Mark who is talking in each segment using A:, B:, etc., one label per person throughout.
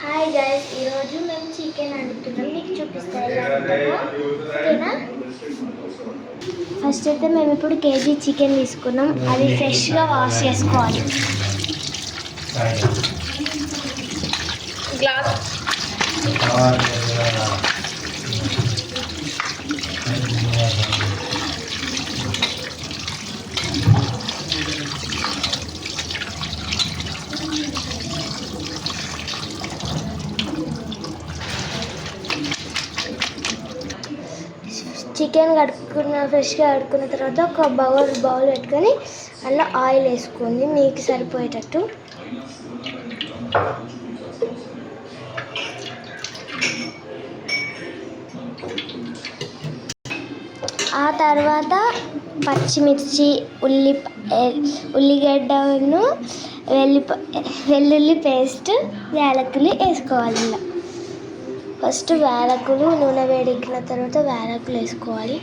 A: Hi guys, ఈరోజు మేము chicken వండుతున్నాం. మీకు చూపిస్తాను ఎలా వండుతామో. ఓకేనా? ఫస్ట్ అయితే మేము ఇప్పుడు కేజీ చికెన్ తీసుకున్నాం. అది ఫ్రెష్గా వాష్ చేసుకోవాలి. చికెన్ ఫ్రెష్గా కడుక్కున్న తర్వాత ఒక బౌల్ పెట్టుకొని అలా ఆయిల్ వేసుకోండి మీకు సరిపోయేటట్టు. ఆ తర్వాత పచ్చిమిర్చి, ఉల్లిగడ్డను, వెల్లుల్లి పేస్ట్, యాలకులు వేసుకోవాలి. ఇలా ఫస్ట్ యాలకులు నూనె వేడెక్కిన తర్వాత యాలకులు వేసుకోవాలి.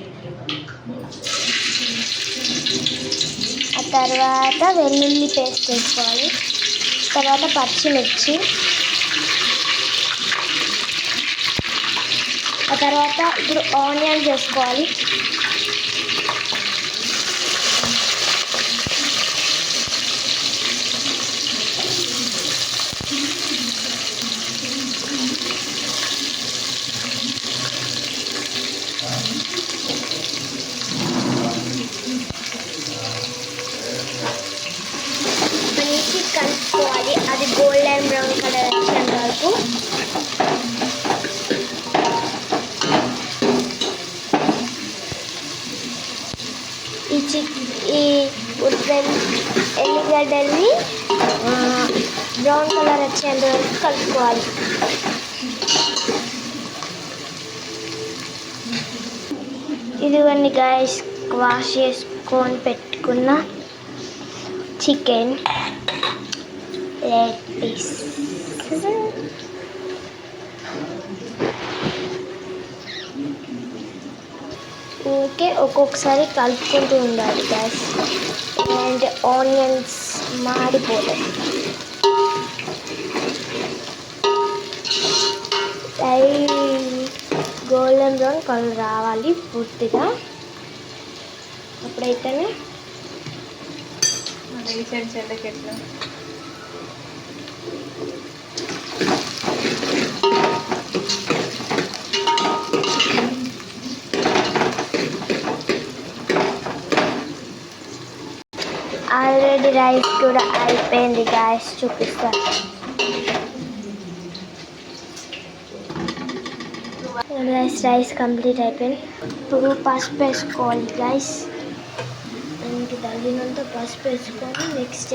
A: ఆ తర్వాత వెల్లుల్లి పేస్ట్ వేసుకోవాలి. తర్వాత పచ్చిమిర్చి, ఆ తర్వాత ఇప్పుడు ఆనియన్స్ వేసుకోవాలి. మంచి కలుపుకోవాలి. అది గోల్డెన్ బ్రౌన్ కలర్ వచ్చేంత వరకు. ఈ ఎల్లిగడ్డల్ని బ్రౌన్ కలర్ వచ్చేంత వరకు కలుపుకోవాలి. ఇదిగోండి గైస్, వాష్ చేసుకొని పెట్టుకున్న చికెన్ లెగ్ పీస్. ఓకే, ఒక్కొక్కసారి కలుపుకుంటూ ఉండాలి గైస్, అండ్ ఆనియన్స్ మాడిపోతాయి. గోల్డెన్ బ్రౌన్ కలర్ రావాలి పూర్తిగా. అప్పుడైతేనే ఆల్రెడీ రైస్ కూడా అయిపోయింది గాయస్, చూపిస్తాను. రైస్ కంప్లీట్ అయిపోయింది. ఇప్పుడు పసుపు వేసుకోవాలి గైస్. ఇంటి తగినంత పసుపు వేసుకొని మిక్స్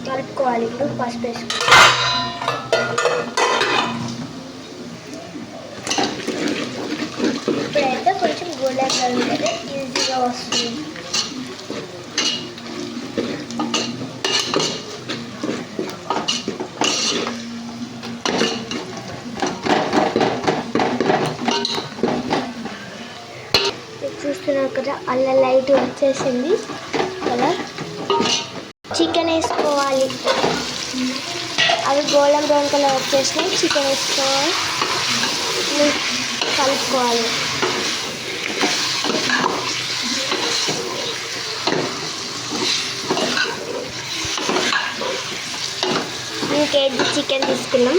A: కలుపుకోవాలి. ఇప్పుడు పసుపు వేసుకోవాలి. ఇప్పుడైతే కొంచెం గోల్డెన్ కలర్ ఉంటే ఈజీగా వస్తుంది. చూస్తున్నారు కదా, అలా లైట్ వచ్చేసింది కలర్. చికెన్ వేసుకోవాలి. అవి గోల్డెన్ బ్రౌన్ కలర్ వచ్చేసినాయి. చికెన్ వేసుకోవాలి, కలుపుకోవాలి. కేజీ చికెన్ తీసుకున్నాం.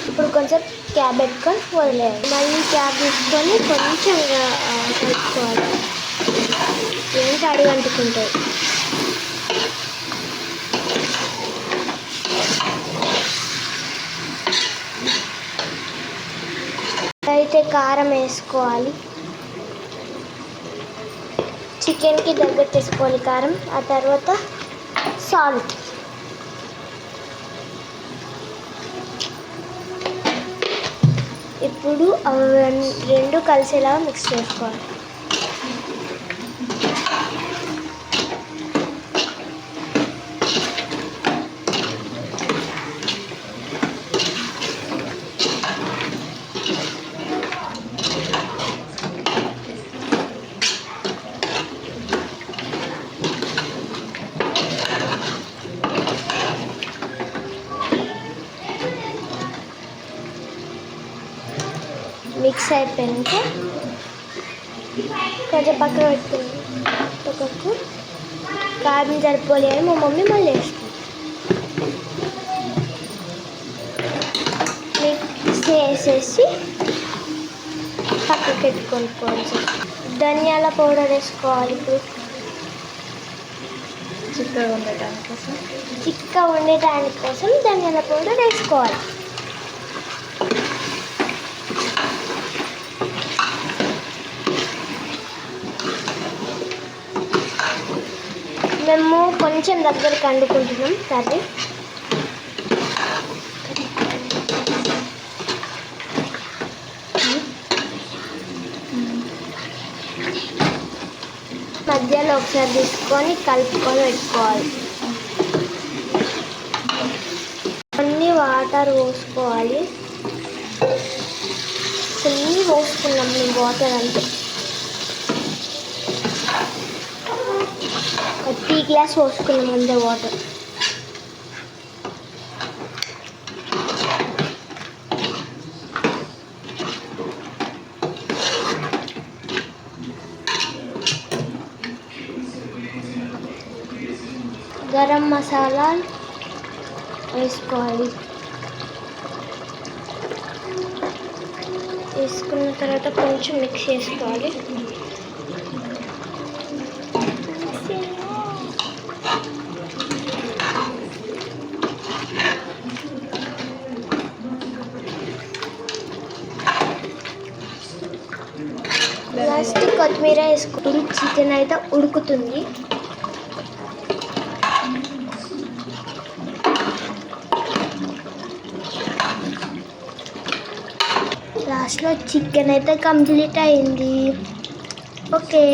A: ఇప్పుడు కొంచెం క్యాబ్ పెట్టుకొని వదిలేయాలి. మళ్ళీ క్యాబ్ తీసుకొని కొంచెం కలుపుకోవాలి. ఏంటి అడుగు అంటుకుంటాయి. అయితే కారం వేసుకోవాలి. చికెన్కి తగ్గట్టు వేసుకోవాలి కారం. ఆ తర్వాత సాల్ట్. ఇప్పుడు రెండు కలిసేలా మిక్స్ చేసుకోవాలి. అయిపోయాక కొంచెం పక్కన పెట్టుకుంది. కొంచెం కారం సరిపోలే అని మా మమ్మీ మళ్ళీ వేస్తుంది. మిక్స్ వేసేసి పక్కకి పెట్టుకొని కొంచెం ధనియాల పౌడర్ వేసుకోవాలి. ఇప్పుడు చిక్కగా ఉండటానికి కోసం ధనియాల పౌడర్ వేసుకోవాలి. మేము కొంచెం దగ్గరికి వండుకుంటున్నాం కర్రీ. మధ్యలో ఒకసారి తీసుకొని కలుపుకొని పెట్టుకోవాలి. అన్నీ వాటర్ పోసుకోవాలి. ఫుల్ పోసుకున్నాం మేము వాటర్ అంతే. టీ గ్లాస్ పోసుకున్నాం అంతే వాటర్. గరం మసాలా వేసుకోవాలి. వేసుకున్న తర్వాత కొంచెం మిక్స్ చేసుకోవాలి. లాస్ట్ కొత్తిమీర వేసుకుంటుంది. చికెన్ అయితే ఉడుకుతుంది. లాస్ట్లో చికెన్ అయితే కంప్లీట్ అయింది. ఓకే.